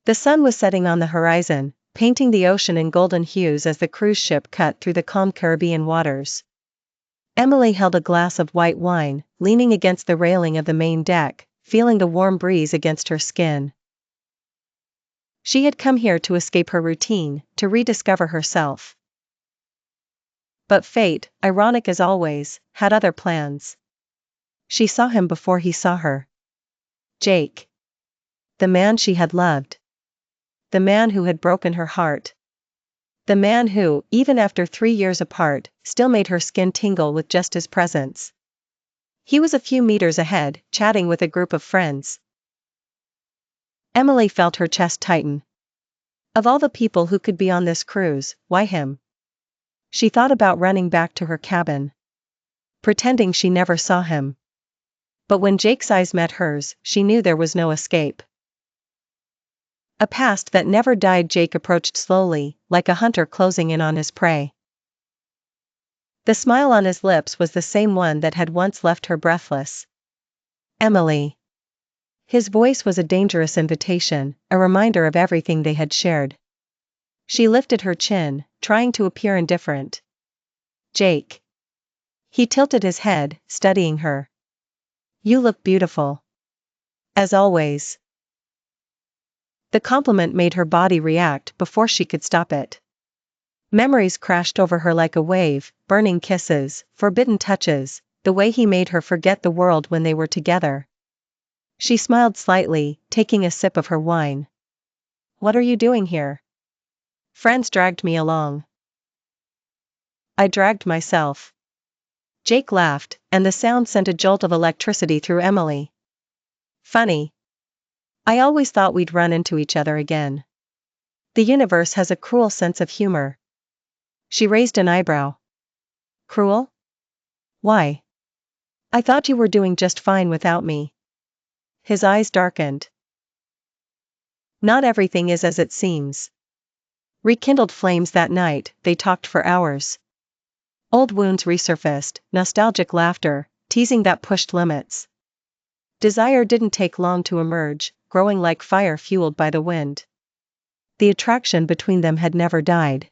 The sun was setting on the horizon, painting the ocean in golden hues as the cruise ship cut through the calm Caribbean waters. Emily held a glass of white wine, leaning against the railing of the main deck, feeling the warm breeze against her skin. She had come here to escape her routine, to rediscover herself. But fate, ironic as always, had other plans. She saw him before he saw her. Jake. The man she had loved. The man who had broken her heart. The man who, even after 3 years apart, still made her skin tingle with just his presence. He was a few meters ahead, chatting with a group of friends. Emily felt her chest tighten. Of all the people who could be on this cruise, why him? She thought about running back to her cabin. Pretending she never saw him. But when Jake's eyes met hers, she knew there was no escape. A past that never died. Jake approached slowly, like a hunter closing in on his prey. The smile on his lips was the same one that had once left her breathless. Emily. His voice was a dangerous invitation, a reminder of everything they had shared. She lifted her chin, trying to appear indifferent. Jake. He tilted his head, studying her. You look beautiful. As always. The compliment made her body react before she could stop it. Memories crashed over her like a wave, burning kisses, forbidden touches, the way he made her forget the world when they were together. She smiled slightly, taking a sip of her wine. What are you doing here? Friends dragged me along. I dragged myself. Jake laughed, and the sound sent a jolt of electricity through Emily. Funny. I always thought we'd run into each other again. The universe has a cruel sense of humor. She raised an eyebrow. Cruel? Why? I thought you were doing just fine without me. His eyes darkened. Not everything is as it seems. Rekindled flames that night, they talked for hours. Old wounds resurfaced, nostalgic laughter, teasing that pushed limits. Desire didn't take long to emerge, growing like fire fueled by the wind. The attraction between them had never died.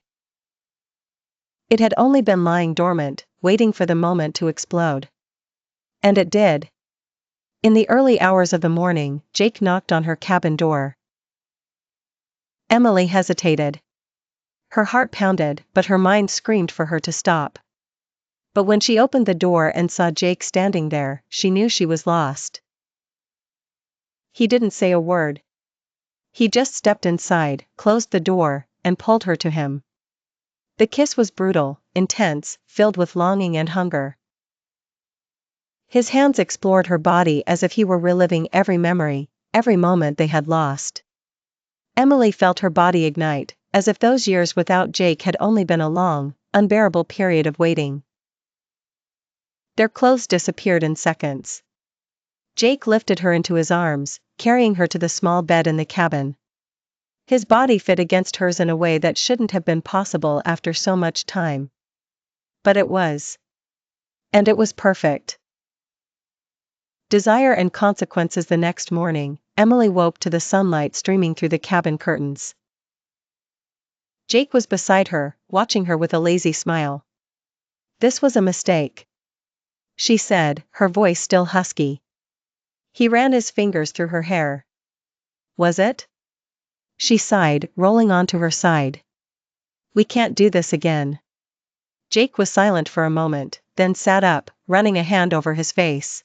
It had only been lying dormant, waiting for the moment to explode. And it did. In the early hours of the morning, Jake knocked on her cabin door. Emily hesitated. Her heart pounded, but her mind screamed for her to stop. But when she opened the door and saw Jake standing there, she knew she was lost. He didn't say a word. He just stepped inside, closed the door, and pulled her to him. The kiss was brutal, intense, filled with longing and hunger. His hands explored her body as if he were reliving every memory, every moment they had lost. Emily felt her body ignite, as if those years without Jake had only been a long, unbearable period of waiting. Their clothes disappeared in seconds. Jake lifted her into his arms, carrying her to the small bed in the cabin. His body fit against hers in a way that shouldn't have been possible after so much time. But it was. And it was perfect. Desire and consequences. The next morning, Emily woke to the sunlight streaming through the cabin curtains. Jake was beside her, watching her with a lazy smile. This was a mistake, she said, her voice still husky. He ran his fingers through her hair. Was it? She sighed, rolling onto her side. We can't do this again. Jake was silent for a moment, then sat up, running a hand over his face.